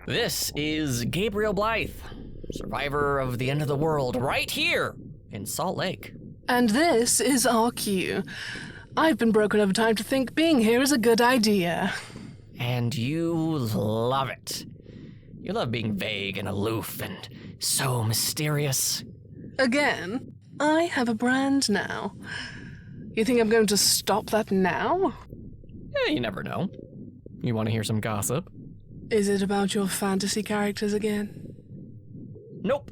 This is Gabriel Blythe, survivor of the end of the world, right here in Salt Lake. And this is RQ. I've been broken over time to think being here is a good idea. And you love it. You love being vague and aloof and so mysterious. Again, I have a brand now. You think I'm going to stop that now? You never know. You want to hear some gossip? Is it about your fantasy characters again? Nope.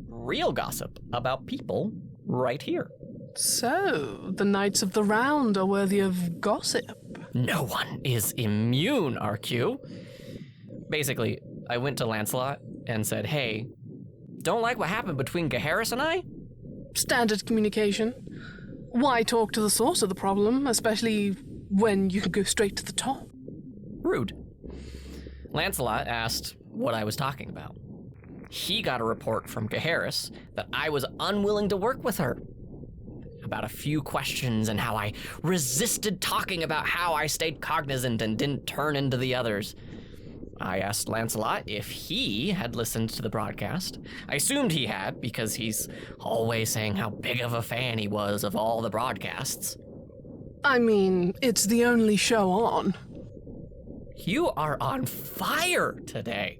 Real gossip about people right here. So, the Knights of the Round are worthy of gossip. No one is immune, RQ. Basically, I went to Lancelot and said, hey, don't like what happened between Gaheris and I? Standard communication. Why talk to the source of the problem, especially when you can go straight to the top? Rude. Lancelot asked what I was talking about. He got a report from Gaheris that I was unwilling to work with her. About a few questions and how I resisted talking about how I stayed cognizant and didn't turn into the others. I asked Lancelot if he had listened to the broadcast. I assumed he had because he's always saying how big of a fan he was of all the broadcasts. I mean, it's the only show on. You are on fire today.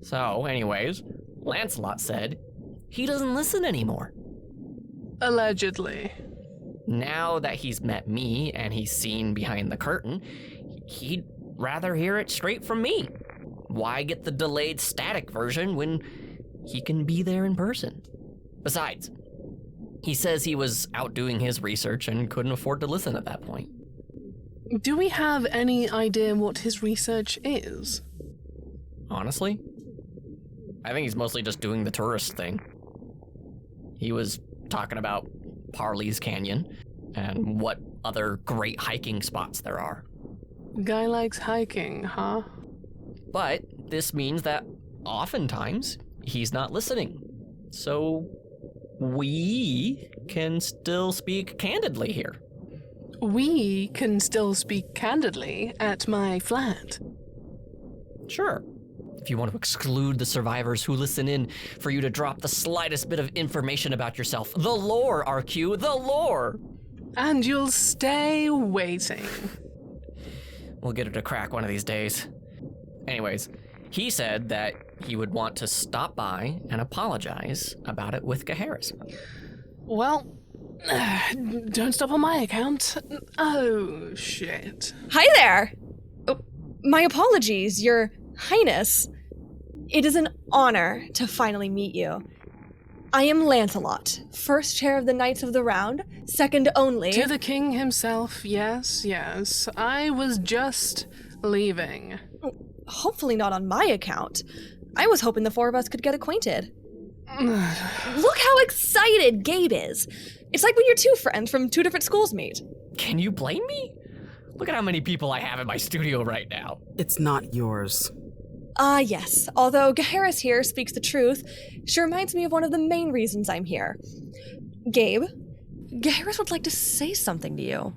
So, anyways, Lancelot said he doesn't listen anymore. Allegedly. Now that he's met me and he's seen behind the curtain, he'd rather hear it straight from me. Why get the delayed static version when he can be there in person? Besides, he says he was out doing his research and couldn't afford to listen at that point. Do we have any idea what his research is? Honestly, I think he's mostly just doing the tourist thing. He was talking about Parley's Canyon and what other great hiking spots there are. Guy likes hiking, huh? But this means that oftentimes he's not listening. So we can still speak candidly here. We can still speak candidly at my flat. Sure. If you want to exclude the survivors who listen in for you to drop the slightest bit of information about yourself. The lore, RQ, the lore! And you'll stay waiting. We'll get it to crack one of these days. Anyways, he said that he would want to stop by and apologize about it with Gaheris. Well, don't stop on my account. Oh, shit. Hi there! Oh, my apologies, Your Highness. It is an honor to finally meet you. I am Lancelot, first chair of the Knights of the Round, second only to the king himself, yes. I was just leaving. Hopefully not on my account. I was hoping the four of us could get acquainted. Look how excited Gabe is. It's like when your two friends from two different schools meet. Can you blame me? Look at how many people I have in my studio right now. It's not yours. Yes. Although Gaheris here speaks the truth, she reminds me of one of the main reasons I'm here. Gabe, Gaheris would like to say something to you.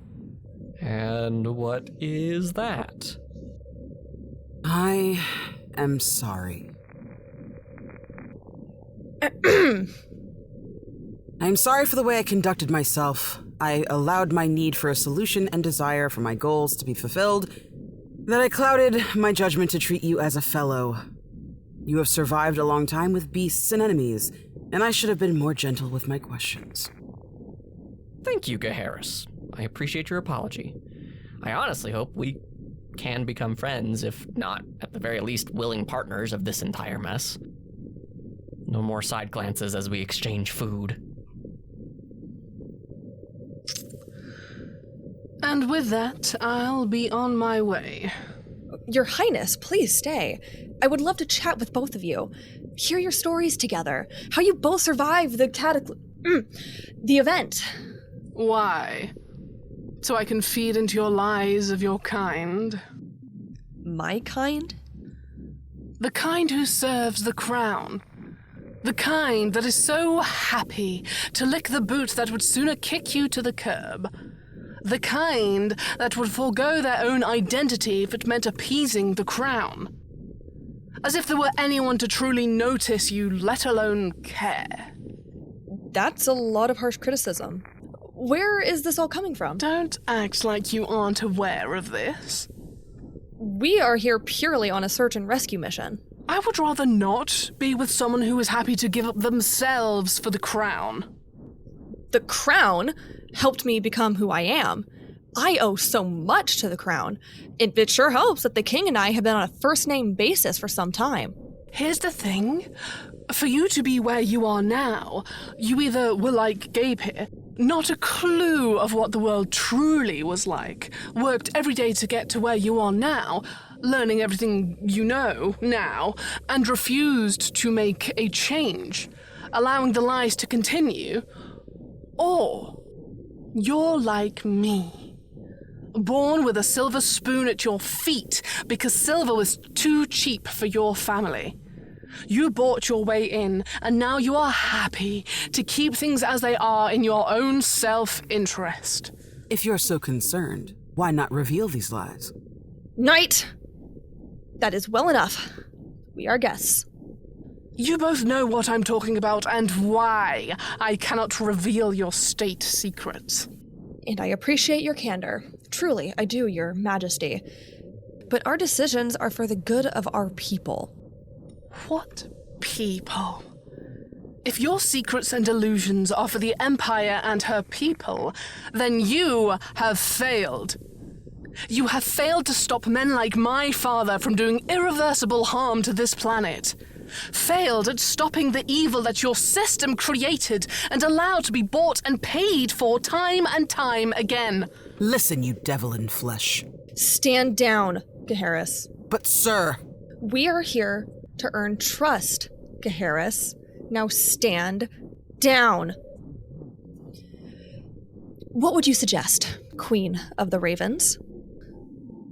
And what is that? I am sorry. I'm sorry for the way I conducted myself. I allowed my need for a solution and desire for my goals to be fulfilled, that I clouded my judgment to treat you as a fellow. You have survived a long time with beasts and enemies, and I should have been more gentle with my questions. Thank you, Gaheris. I appreciate your apology. I honestly hope we can become friends, if not, at the very least, willing partners of this entire mess. No more side glances as we exchange food. And with that, I'll be on my way. Your Highness, please stay. I would love to chat with both of you. Hear your stories together. How you both survived the the event. Why? So I can feed into your lies of your kind? My kind? The kind who serves the crown. The kind that is so happy to lick the boot that would sooner kick you to the curb. The kind that would forego their own identity if it meant appeasing the crown. As if there were anyone to truly notice you, let alone care. That's a lot of harsh criticism. Where is this all coming from? Don't act like you aren't aware of this. We are here purely on a search and rescue mission. I would rather not be with someone who is happy to give up themselves for the crown. The crown helped me become who I am. I owe so much to the crown. It sure helps that the king and I have been on a first-name basis for some time. Here's the thing. For you to be where you are now, you either were like Gabe here, not a clue of what the world truly was like, worked every day to get to where you are now, learning everything you know now, and refused to make a change, allowing the lies to continue, or you're like me, born with a silver spoon at your feet because silver was too cheap for your family. You bought your way in, and now you are happy to keep things as they are in your own self-interest. If you're so concerned, why not reveal these lies? Knight! That is well enough. We are guests. You both know what I'm talking about and why I cannot reveal your state secrets. And I appreciate your candor. Truly, I do, Your Majesty. But our decisions are for the good of our people. What people? If your secrets and illusions are for the Empire and her people, then you have failed. You have failed to stop men like my father from doing irreversible harm to this planet. Failed at stopping the evil that your system created and allowed to be bought and paid for time and time again. Listen, you devil in flesh. Stand down, Gaheris. But sir... We are here to earn trust, Gaheris. Now stand down. What would you suggest, Queen of the Ravens?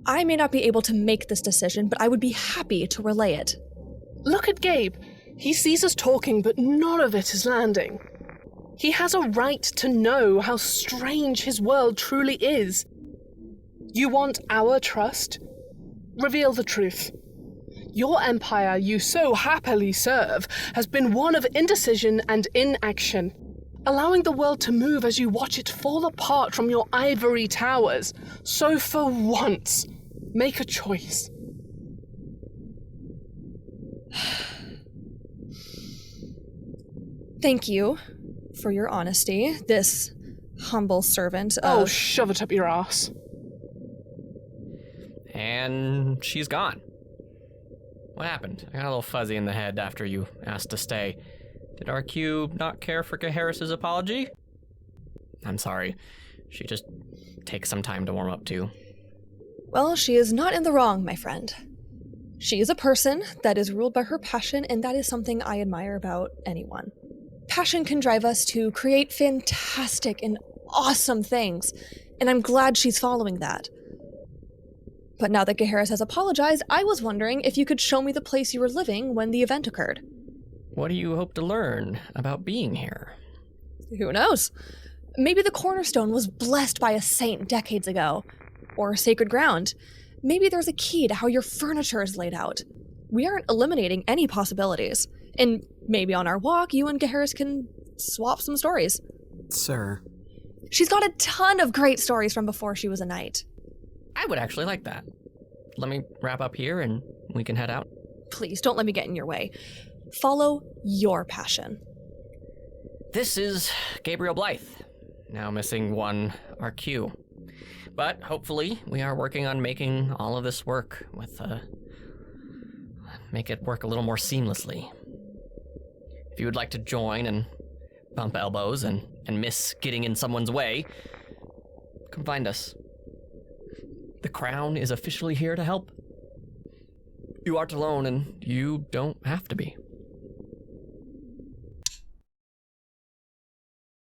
I may not be able to make this decision, but I would be happy to relay it. Look at Gabe. He sees us talking, but none of it is landing. He has a right to know how strange his world truly is. You want our trust? Reveal the truth. Your empire you so happily serve has been one of indecision and inaction, allowing the world to move as you watch it fall apart from your ivory towers. So for once, make a choice. Thank you for your honesty, this humble servant of... Oh, shove it up your ass. And she's gone. What happened? I got a little fuzzy in the head after you asked to stay. Did RQ not care for Gaheris' apology? I'm sorry. She just takes some time to warm up too. Well, she is not in the wrong, my friend. She is a person that is ruled by her passion, and that is something I admire about anyone. Passion can drive us to create fantastic and awesome things, and I'm glad she's following that. But now that Gaheris has apologized, I was wondering if you could show me the place you were living when the event occurred. What do you hope to learn about being here? Who knows? Maybe the cornerstone was blessed by a saint decades ago. Or sacred ground. Maybe there's a key to how your furniture is laid out. We aren't eliminating any possibilities. And maybe on our walk, you and Gaheris can swap some stories. Sir. She's got a ton of great stories from before she was a knight. I would actually like that. Let me wrap up here and we can head out. Please, don't let me get in your way. Follow your passion. This is Gabriel Blythe, now missing one RQ. But hopefully we are working on making all of this work with, make it work a little more seamlessly. If you would like to join and bump elbows and miss getting in someone's way, come find us. The crown is officially here to help. You aren't alone, and you don't have to be.